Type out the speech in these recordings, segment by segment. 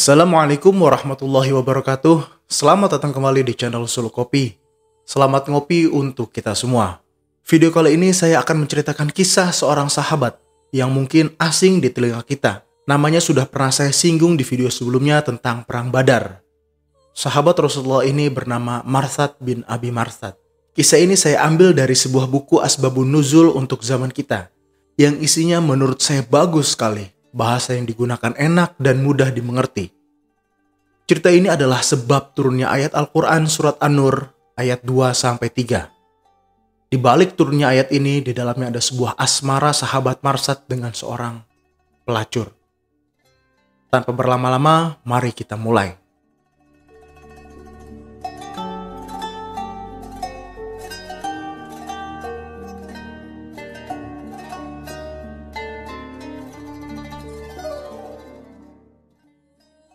Assalamualaikum warahmatullahi wabarakatuh. Selamat datang kembali di channel Suluk Kopi. Selamat ngopi untuk kita semua. Video kali ini saya akan menceritakan kisah seorang sahabat yang mungkin asing di telinga kita. Namanya sudah pernah saya singgung di video sebelumnya tentang Perang Badar. Sahabat Rasulullah ini bernama Marsad bin Abi Marsad. Kisah ini saya ambil dari sebuah buku Asbabun Nuzul untuk zaman kita, yang isinya menurut saya bagus sekali. Bahasa yang digunakan enak dan mudah dimengerti. Cerita ini adalah sebab turunnya ayat Al-Quran surat An-Nur ayat 2-3. Di balik turunnya ayat ini, di dalamnya ada sebuah asmara sahabat Marsad dengan seorang pelacur. Tanpa berlama-lama, mari kita mulai.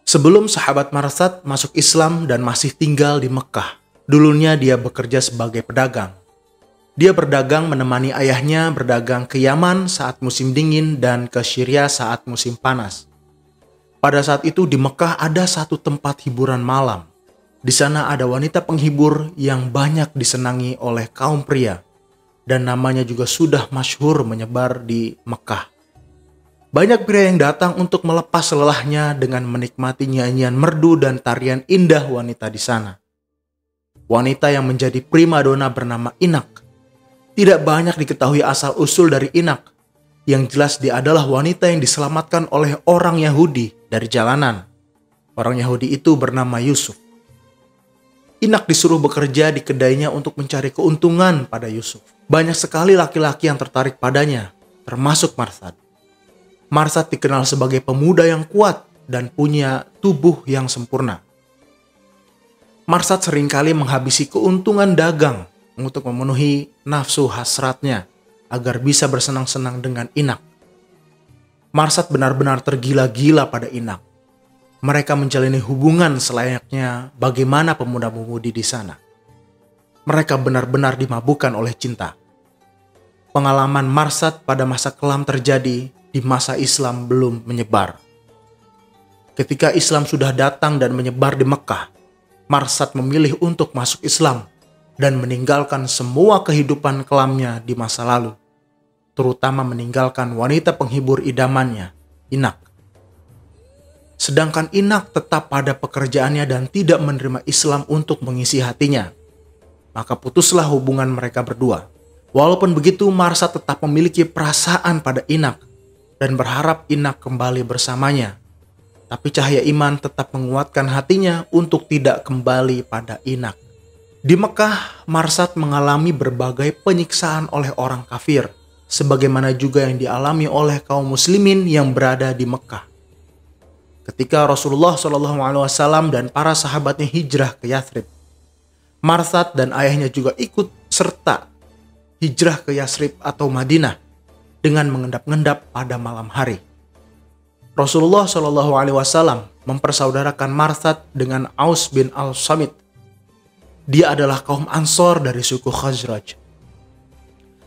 Sebelum sahabat Marsad masuk Islam dan masih tinggal di Mekah, dulunya dia bekerja sebagai pedagang. Dia berdagang menemani ayahnya berdagang ke Yaman saat musim dingin dan ke Syria saat musim panas. Pada saat itu di Mekah ada satu tempat hiburan malam. Di sana ada wanita penghibur yang banyak disenangi oleh kaum pria, dan namanya juga sudah masyhur menyebar di Mekah. Banyak pria yang datang untuk melepas lelahnya dengan menikmati nyanyian merdu dan tarian indah wanita di sana. Wanita yang menjadi primadona bernama Inak. Tidak banyak diketahui asal-usul dari Inak. Yang jelas dia adalah wanita yang diselamatkan oleh orang Yahudi dari jalanan. Orang Yahudi itu bernama Yusuf. Inak disuruh bekerja di kedainya untuk mencari keuntungan pada Yusuf. Banyak sekali laki-laki yang tertarik padanya, termasuk Marsad. Marsad dikenal sebagai pemuda yang kuat dan punya tubuh yang sempurna. Marsad seringkali menghabisi keuntungan dagang untuk memenuhi nafsu hasratnya agar bisa bersenang-senang dengan Inak. Marsad benar-benar tergila-gila pada Inak. Mereka menjalani hubungan selayaknya bagaimana pemuda-pemudi di sana. Mereka benar-benar dimabukkan oleh cinta. Pengalaman Marsad pada masa kelam terjadi di masa Islam belum menyebar. Ketika Islam sudah datang dan menyebar di Mekah, Marsad memilih untuk masuk Islam dan meninggalkan semua kehidupan kelamnya di masa lalu, terutama meninggalkan wanita penghibur idamannya, Inak. Sedangkan Inak tetap pada pekerjaannya dan tidak menerima Islam untuk mengisi hatinya. Maka putuslah hubungan mereka berdua. Walaupun begitu, Marsad tetap memiliki perasaan pada Inak dan berharap Inak kembali bersamanya. Tapi cahaya iman tetap menguatkan hatinya untuk tidak kembali pada Inak. Di Mekah, Marsad mengalami berbagai penyiksaan oleh orang kafir, sebagaimana juga yang dialami oleh kaum muslimin yang berada di Mekah. Ketika Rasulullah SAW dan para sahabatnya hijrah ke Yathrib, Marsad dan ayahnya juga ikut serta hijrah ke Yathrib atau Madinah dengan mengendap-endap pada malam hari. Rasulullah SAW mempersaudarakan Marsad dengan Aus bin Al-Samit. Dia adalah kaum Ansor dari suku Khazraj.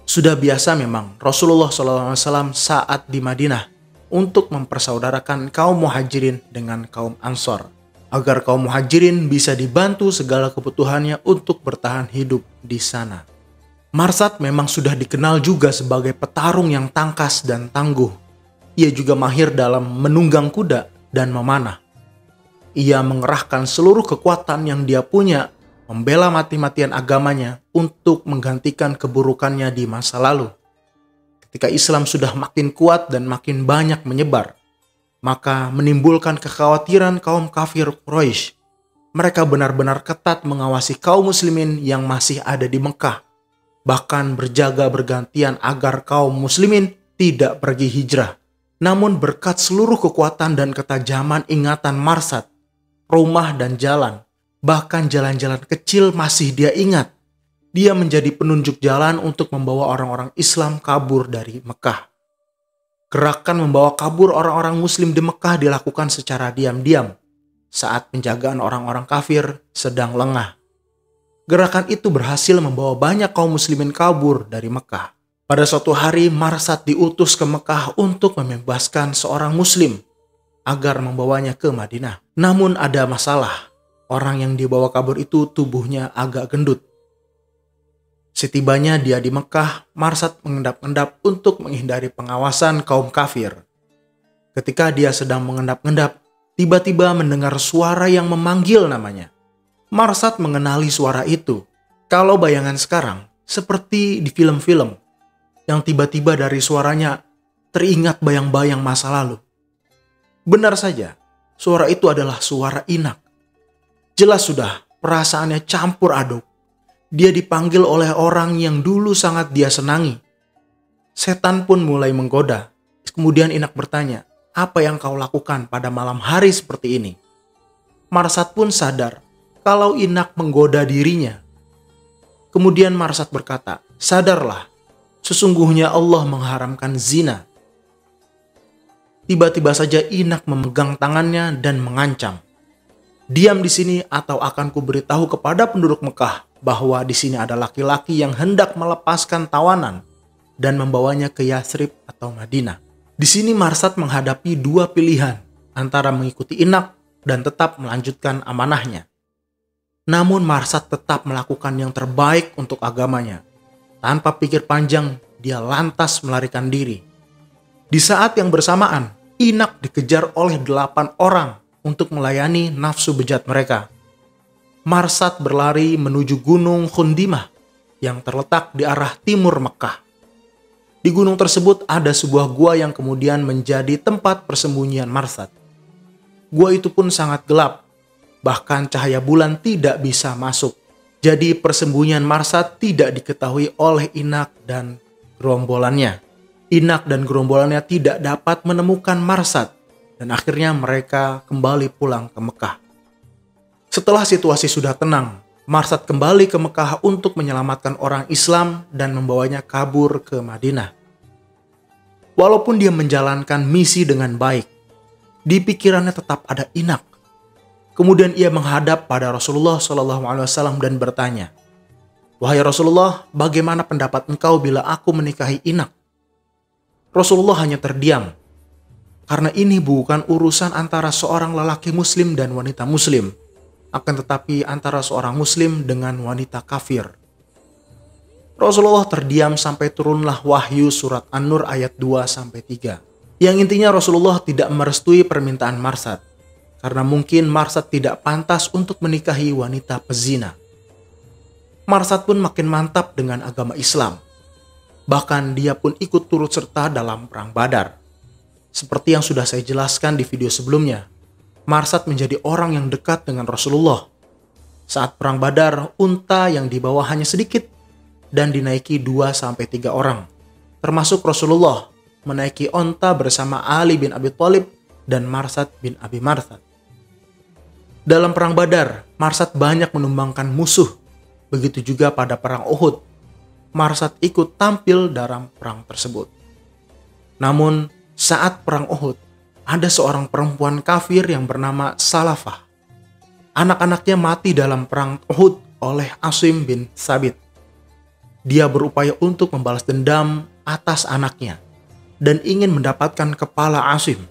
Sudah biasa memang Rasulullah SAW saat di Madinah untuk mempersaudarakan kaum Muhajirin dengan kaum Ansor, agar kaum Muhajirin bisa dibantu segala kebutuhannya untuk bertahan hidup di sana. Marsad memang sudah dikenal juga sebagai petarung yang tangkas dan tangguh. Ia juga mahir dalam menunggang kuda dan memanah. Ia mengerahkan seluruh kekuatan yang dia punya, membela mati-matian agamanya untuk menggantikan keburukannya di masa lalu. Ketika Islam sudah makin kuat dan makin banyak menyebar, maka menimbulkan kekhawatiran kaum kafir Quraisy. Mereka benar-benar ketat mengawasi kaum muslimin yang masih ada di Mekah, bahkan berjaga bergantian agar kaum muslimin tidak pergi hijrah. Namun berkat seluruh kekuatan dan ketajaman ingatan Marsad, rumah dan jalan, bahkan jalan-jalan kecil masih dia ingat. Dia menjadi penunjuk jalan untuk membawa orang-orang Islam kabur dari Mekah. Gerakan membawa kabur orang-orang muslim di Mekah dilakukan secara diam-diam saat penjagaan orang-orang kafir sedang lengah. Gerakan itu berhasil membawa banyak kaum muslimin kabur dari Mekah. Pada suatu hari Marsad diutus ke Mekah untuk membebaskan seorang muslim agar membawanya ke Madinah. Namun ada masalah. Orang yang dibawa kabur itu tubuhnya agak gendut. Setibanya dia di Mekah, Marsad mengendap-endap untuk menghindari pengawasan kaum kafir. Ketika dia sedang mengendap-endap, tiba-tiba mendengar suara yang memanggil namanya. Marsad mengenali suara itu. Kalau bayangan sekarang, seperti di film-film, yang tiba-tiba dari suaranya teringat bayang-bayang masa lalu. Benar saja, suara itu adalah suara Inak. Jelas sudah, perasaannya campur aduk. Dia dipanggil oleh orang yang dulu sangat dia senangi. Setan pun mulai menggoda. Kemudian Inak bertanya, "Apa yang kau lakukan pada malam hari seperti ini?" Marsad pun sadar kalau Inak menggoda dirinya. Kemudian Marsad berkata, "Sadarlah, sesungguhnya Allah mengharamkan zina." Tiba-tiba saja Inak memegang tangannya dan mengancam, "Diam di sini atau akan kuberitahu kepada penduduk Mekah bahwa di sini ada laki-laki yang hendak melepaskan tawanan dan membawanya ke Yathrib atau Madinah." Di sini Marsad menghadapi dua pilihan antara mengikuti Inak dan tetap melanjutkan amanahnya. Namun Marsad tetap melakukan yang terbaik untuk agamanya. Tanpa pikir panjang, dia lantas melarikan diri. Di saat yang bersamaan, Inak dikejar oleh 8 orang untuk melayani nafsu bejat mereka. Marsad berlari menuju Gunung Khundimah yang terletak di arah timur Mekah. Di gunung tersebut ada sebuah gua yang kemudian menjadi tempat persembunyian Marsad. Gua itu pun sangat gelap, bahkan cahaya bulan tidak bisa masuk. Jadi persembunyian Marsad tidak diketahui oleh Inak dan gerombolannya. Inak dan gerombolannya tidak dapat menemukan Marsad dan akhirnya mereka kembali pulang ke Mekah. Setelah situasi sudah tenang, Marsad kembali ke Mekah untuk menyelamatkan orang Islam dan membawanya kabur ke Madinah. Walaupun dia menjalankan misi dengan baik, di pikirannya tetap ada Inak. Kemudian ia menghadap pada Rasulullah SAW dan bertanya, "Wahai Rasulullah, bagaimana pendapat engkau bila aku menikahi Inak?" Rasulullah hanya terdiam, karena ini bukan urusan antara seorang lelaki muslim dan wanita muslim, akan tetapi antara seorang muslim dengan wanita kafir. Rasulullah terdiam sampai turunlah wahyu surat An-Nur ayat 2-3. Yang intinya Rasulullah tidak merestui permintaan Marsad, karena mungkin Marsad tidak pantas untuk menikahi wanita pezina. Marsad pun makin mantap dengan agama Islam. Bahkan dia pun ikut turut serta dalam perang Badar. Seperti yang sudah saya jelaskan di video sebelumnya, Marsad menjadi orang yang dekat dengan Rasulullah. Saat perang Badar, unta yang dibawa hanya sedikit dan dinaiki 2-3 orang. Termasuk Rasulullah menaiki onta bersama Ali bin Abi Thalib dan Marsad bin Abi Marsad. Dalam perang Badar, Marsad banyak menumbangkan musuh. Begitu juga pada perang Uhud. Marsad ikut tampil dalam perang tersebut. Namun, saat perang Uhud, ada seorang perempuan kafir yang bernama Salafah. Anak-anaknya mati dalam perang Uhud oleh Asim bin Thabit. Dia berupaya untuk membalas dendam atas anaknya dan ingin mendapatkan kepala Asim.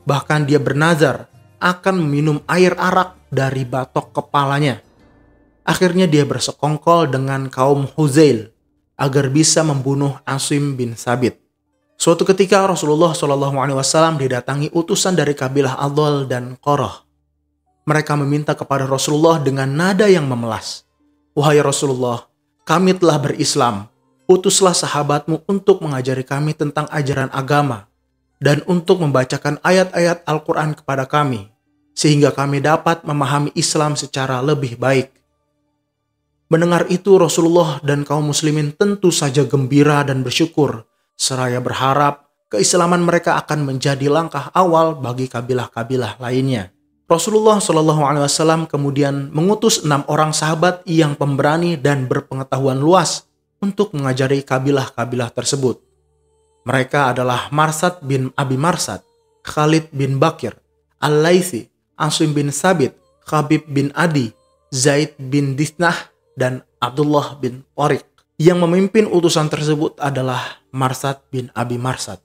Bahkan dia bernazar akan meminum air arak dari batok kepalanya. Akhirnya dia bersekongkol dengan kaum Huzail agar bisa membunuh Asim bin Thabit. Suatu ketika Rasulullah SAW didatangi utusan dari kabilah Adol dan Qoroh. Mereka meminta kepada Rasulullah dengan nada yang memelas, "Wahai Rasulullah, kami telah berislam. Utuslah sahabatmu untuk mengajari kami tentang ajaran agama dan untuk membacakan ayat-ayat Al-Quran kepada kami, sehingga kami dapat memahami Islam secara lebih baik." Mendengar itu Rasulullah dan kaum muslimin tentu saja gembira dan bersyukur, seraya berharap keislaman mereka akan menjadi langkah awal bagi kabilah-kabilah lainnya. Rasulullah SAW kemudian mengutus 6 orang sahabat yang pemberani dan berpengetahuan luas untuk mengajari kabilah-kabilah tersebut. Mereka adalah Marsad bin Abi Marsad, Khalid bin Bakir, Al-Laythi, Asim bin Thabit, Khabib bin Adi, Zaid bin Dithnah, dan Abdullah bin Tariq. Yang memimpin utusan tersebut adalah Marsad bin Abi Marsad.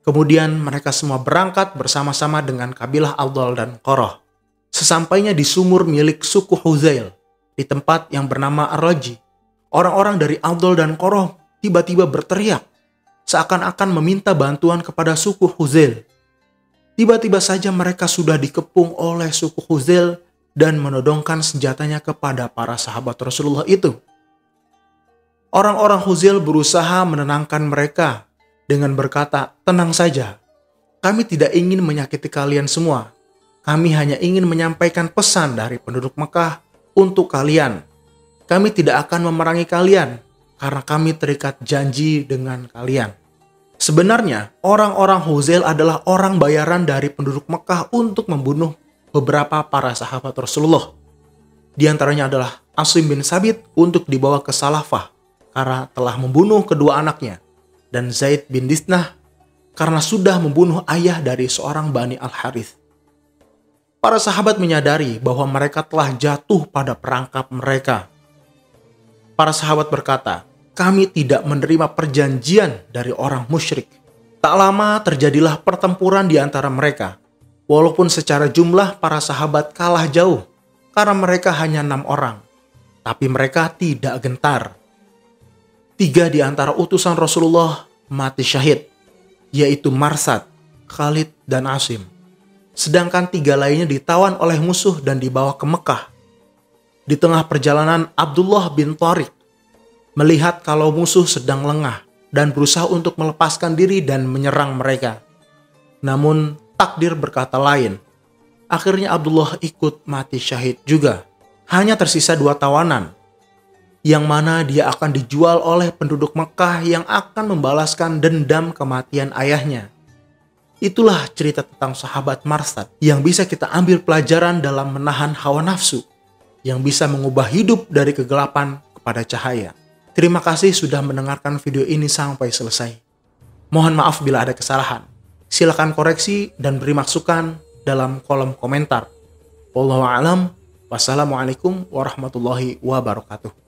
Kemudian mereka semua berangkat bersama-sama dengan kabilah Abdul dan Qurrah. Sesampainya di sumur milik suku Huzail, di tempat yang bernama Ar-Raji, orang-orang dari Abdul dan Qurrah tiba-tiba berteriak, seakan-akan meminta bantuan kepada suku Huzail. Tiba-tiba saja mereka sudah dikepung oleh suku Huzail dan menodongkan senjatanya kepada para sahabat Rasulullah itu. Orang-orang Huzail berusaha menenangkan mereka dengan berkata, "Tenang saja, kami tidak ingin menyakiti kalian semua. Kami hanya ingin menyampaikan pesan dari penduduk Mekah untuk kalian. Kami tidak akan memerangi kalian karena kami terikat janji dengan kalian." Sebenarnya, orang-orang Huzail adalah orang bayaran dari penduduk Mekah untuk membunuh beberapa para sahabat Rasulullah. Di antaranya adalah Asim bin Sabit untuk dibawa ke Salafah karena telah membunuh kedua anaknya, dan Zaid bin Disnah karena sudah membunuh ayah dari seorang Bani Al-Harith. Para sahabat menyadari bahwa mereka telah jatuh pada perangkap mereka. Para sahabat berkata, "Kami tidak menerima perjanjian dari orang musyrik." Tak lama terjadilah pertempuran di antara mereka. Walaupun secara jumlah para sahabat kalah jauh karena mereka hanya 6 orang. Tapi mereka tidak gentar. 3 di antara utusan Rasulullah mati syahid, yaitu Marsad, Khalid, dan Asim. Sedangkan 3 lainnya ditawan oleh musuh dan dibawa ke Mekah. Di tengah perjalanan, Abdullah bin Tariq melihat kalau musuh sedang lengah dan berusaha untuk melepaskan diri dan menyerang mereka. Namun takdir berkata lain. Akhirnya Abdullah ikut mati syahid juga. Hanya tersisa 2 tawanan, yang mana dia akan dijual oleh penduduk Mekah yang akan membalaskan dendam kematian ayahnya. Itulah cerita tentang sahabat Marsad yang bisa kita ambil pelajaran dalam menahan hawa nafsu, yang bisa mengubah hidup dari kegelapan kepada cahaya. Terima kasih sudah mendengarkan video ini sampai selesai. Mohon maaf bila ada kesalahan. Silakan koreksi dan beri masukan dalam kolom komentar. Wallahu a'lam. Wassalamualaikum warahmatullahi wabarakatuh.